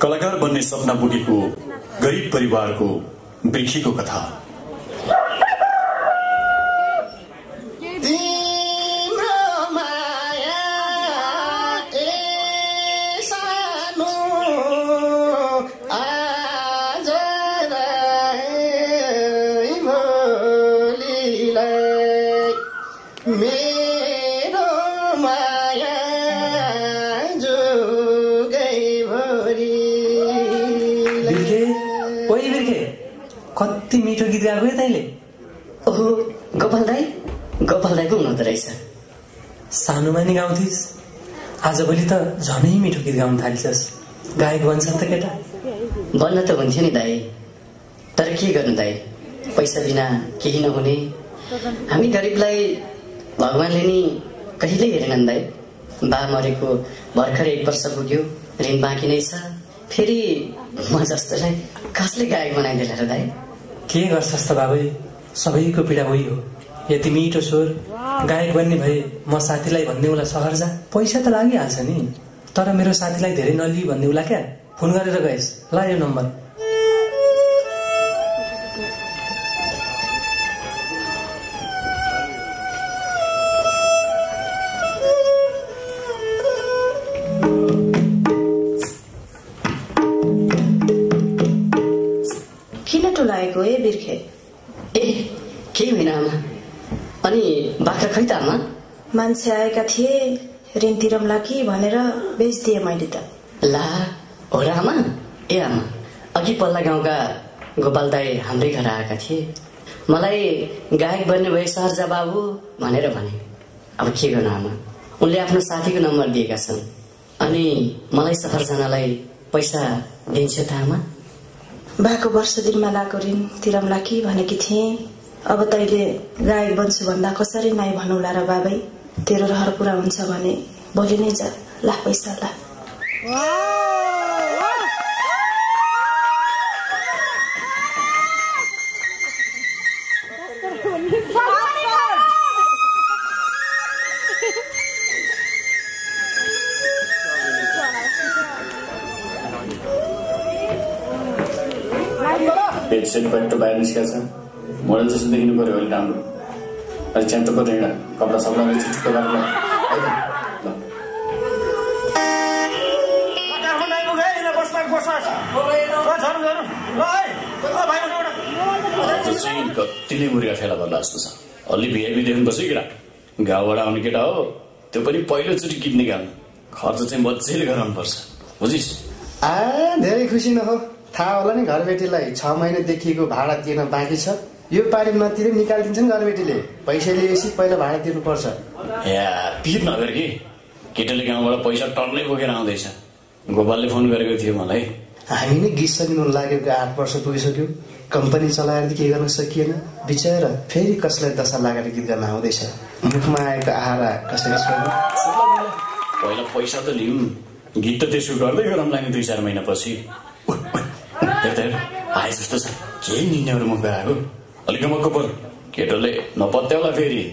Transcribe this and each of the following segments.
कलाकार बन्ने सपना बोकेको गरिब परिवारको बिर्खेको कथा। कति मिठो गीत गाएको है तैँले। ओहो गोपाल दाईको हुनुहुँदो रहेछ। सानोमा नि गाउँथिस्, आजभोलि त झनै मिठो गीत गाउन थालिछस्। गायक बन्छ त केटा? बन्न त हुन्थ्यो नि दाई, तर के गर्नु दाई, पैसा बिना केही नहुने। हामी गरिबलाई भगवानले नि कहिले हेरेनन् दाई। बा मरेको भर्खरै 1 वर्ष पुग्यो, ऋण बाँकी नै छ। फेरि म जस्तोलाई कसले गायक बनाइदिएला र दाई? के गर्छस् त बाबै, सबैको पीडा उही हो। यति मिठो स्वर, गायक बन्ने भए म साथीलाई भन्देउला सहर जा, पैसा त लागिहाल्छ नि। तर मेरो साथीलाई धेरै नलिई भन्देउला क्या, फोन गरेर गएस् ल यो नम्बर। टोलाएको ए बिर्खे? ए के होइन आमा। अनि बाख्रा खै त आमा? मान्छे आएका थिए, ऋण तिरौला कि भनेर बेचिदिए मैले त। ला हो र आमा? ए आमा, अघि पल्ला गाउँका गोपाल दाई हाम्रै घर आएका थिए। मलाई गायक बन्ने भए सहर जा बाबु भनेर भने। अब के गर्नु आमा, उनले आफ्नो साथीको नम्बर दिएका छन्। अनि मलाई सहर जानलाई पैसा दिन्छ त आमा? बाको वर्ष दिनमा लागेको ऋण तिरौला कि भनेकी थिएँ। अब तैले गायक बन्छु भन्दा कसरी नाइ भनौला र बाबै? तेरो रहर पुरा हुन्छ भने भोलि नै जा, ला पैसा ला। सेट बैठ बाहिर निस्केको छ। मोडल जस्तो देखिनु पर्यो अलि राम्रो। अलि च्यान्टो पर्यो, हिँड कपडा सपडा छिटो राख्नु कतिले मुर्गा फेला पर्ला जस्तो छ। अलि भिआइपी देख्नुपर्छ केटा, गाउँबाट आउने केटा हो, त्यो पनि पहिलोचोटि गीत निकाल्नु। खर्च चाहिँ मजाले गराउनु पर्छ, बुझिस्? धेरै खुसी नहो, थाहा होला नि घरबेटीलाई 6 महिना देखिएको भाडा तिर्न बाँकी छ। यो पारी नतिरे निकालिदिन्छन् घरबेटीले। पैसा लिएपछि पहिला भाडा तिर्नुपर्छ। पिर नगर कि केटाले गाउँबाट पैसा टन्नै बोकेर आउँदैछ। गोपालले फोन गरेको थियो मलाई। हामी नै गीत सकिनु लागेको 8 वर्ष पुगिसक्यो। कम्पनी चलाएर के गर्न सकिएन, बिचरा फेरि कसलाई दशा लागेर गीत गर्न आउँदैछ। मुखमा आएको आहारा कसैले पहिला पैसा त लिउँ, गीत त त्यसो गर्दै गरौँला नि 2-4 महिनापछि। आए जस्तो छ, के निन्नेहरू मुख गएको अलिक मक्क पर। केटोले नपत्याउला फेरि।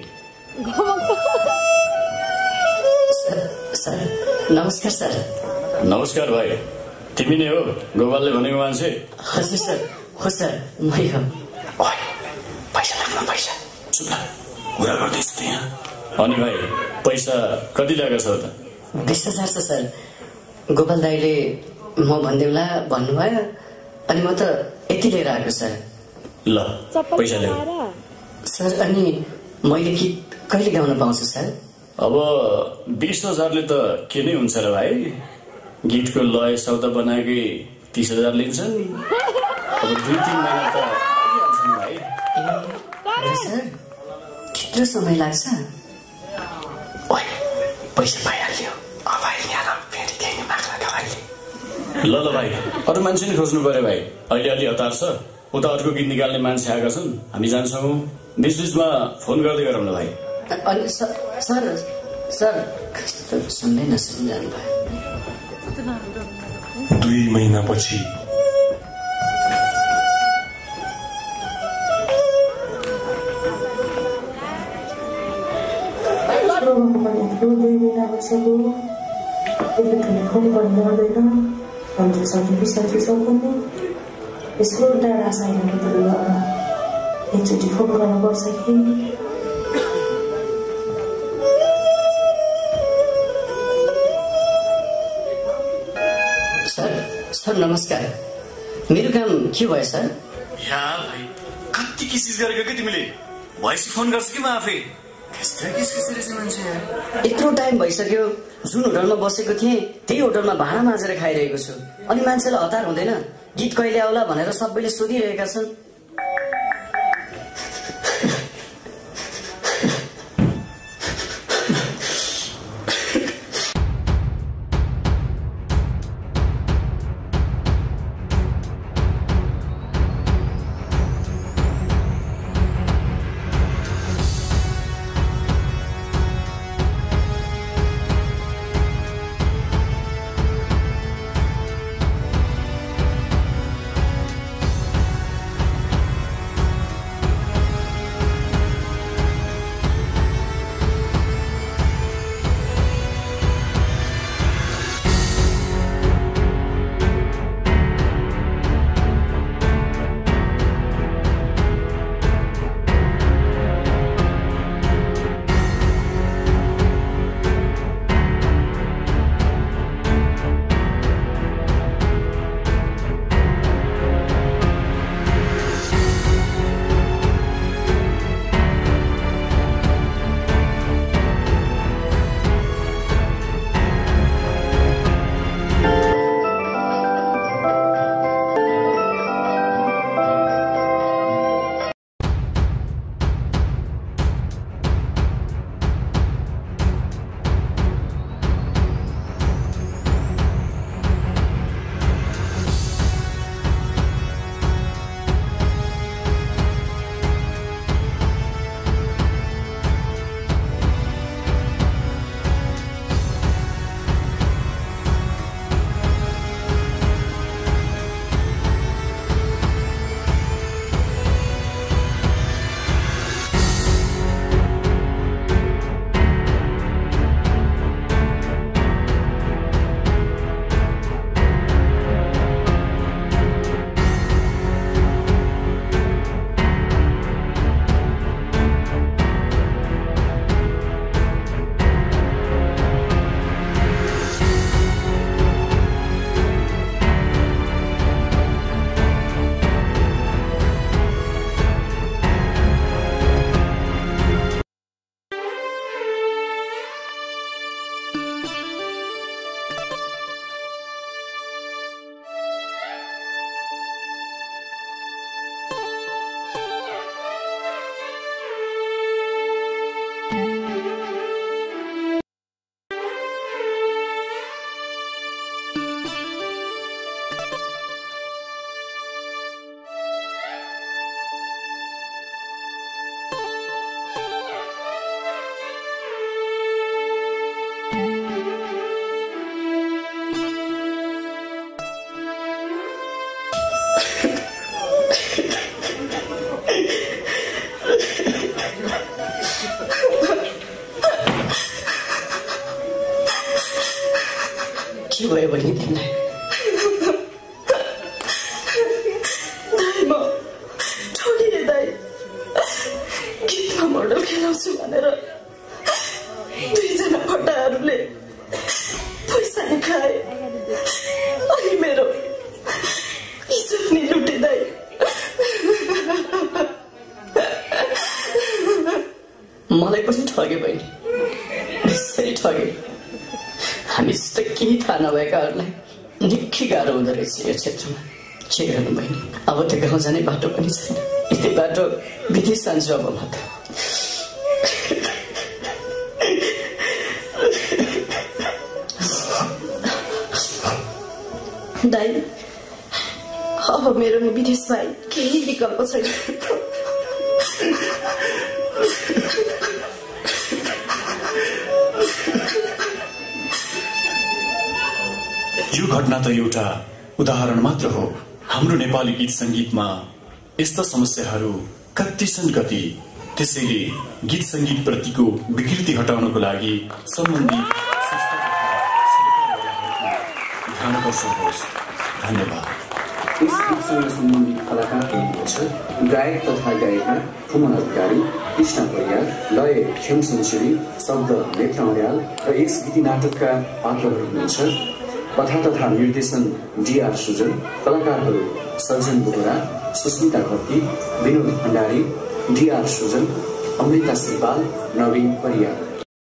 सर नमस्कार। सर नमस्कार भाइ, तिमी नै हो गोपालले भनेको मान्छे? हजुर सर, हो सर, मै हो। पैसा लाग्नु, पैसा सुन कुरा गर्दैछु त यहाँ। अनि भाइ पैसा कति लागेको छ त? 20,000 छ सर। गोपाल दाईले म भन्देउला भन्नुभयो, अनि म त यति लिएर आएको सर। ल पैसा ल्याऊ सर। अनि मैले गीत कहिले गाउन पाउँछु सर? अब 20,000ले त के नै हुन्छ र भाइ? गीतको लय शब्द बनाएकै 30,000 लिन्छन्। अब 2-3 महिना त आइहाल्छन् भाइ। सर कितना समय लाग्छ? पैसा पाइहाल्यो, अब यहाँ फेरि केही माग्ला तपाईँले। ल भाइ, अरू मान्छे नि खोज्नु पर्यो भाइ। अहिले अलि हतार छ, उता अर्को गीत निकाल्ने मान्छे आएका छन्, हामी जान्छौँ। बिचबिचमा फोन गर्दै गरौँ न भाइ। अनि सर कस्तो सुन्दै नसुनिरहनु भयो। 2 महिनापछि अन्त सबै चौकन्ने यसको डाँडा साइडतिर एकचोटि फोन गर्नुपर्छ कि सर नमस्कार। मेरो काम के भयो सर? या भाइ कति किसिस गरेको के तिमीले? भोइस फोन गर्छ कि म आफै? त्यस्तो किस रहेछ मान्छे यार। यत्रो टाइम भइसक्यो जुन होटलमा बसेको थिएँ त्यही होटलमा भाँडा माझेर खाइरहेको छु। अनि मान्छेलाई हतार हुँदैन? गीत कहिले आउला भनेर सबैले सोधिरहेका छन्। के भयो भने तिमीलाई? दाइ म ठगिए दाइ। गीतमा मोडल खेलाउँछु भनेर दुईजना फटाहरूले पैसा खाए अनि मेरो इज्जत नि लुटे दाइ। मलाई पनि ठगे बहिनी, यसरी ठगे। हामी जस्तो केही थाहा नभएकाहरूलाई निकै गाह्रो हुँदो रहेछ यो क्षेत्रमा। के गर्नु बहिनी, अब त गाउँ जाने बाटो पनि छैन। यति बाटो विदेश जान्छु अब म त। दाइ अब मेरो नि विदेश बाहेक केही विकल्प छैन। यो घटना त एउटा उदाहरण मात्र हो। हाम्रो नेपाली गीत संगीतमा यस्ता समस्याहरू कति छन् कति। त्यसैले गीत संगीत प्रतिको विकृति हटाउनको लागि सम्बन्धित संस्थाको ध्यान आकर्षण होस्। धन्यवाद। इस गीतसँग सम्बन्धित कलाकार हुनुहुन्छ गायक तथा गायिका फुमन अधिकारी, कृष्ण परियार, लय खेमसुनसिरी, शब्द नेत्र अर्याल र यस गीती नाटकका पात्रहरू हुनुहुन्छ कथा तथा निर्देशन DR सुजन, कलाकारहरू सज्जन बोहरा, सुस्मिता घट्टी, विनोद भण्डारी, DR सुजन, अमृता श्रीपाल, नवीन परियार।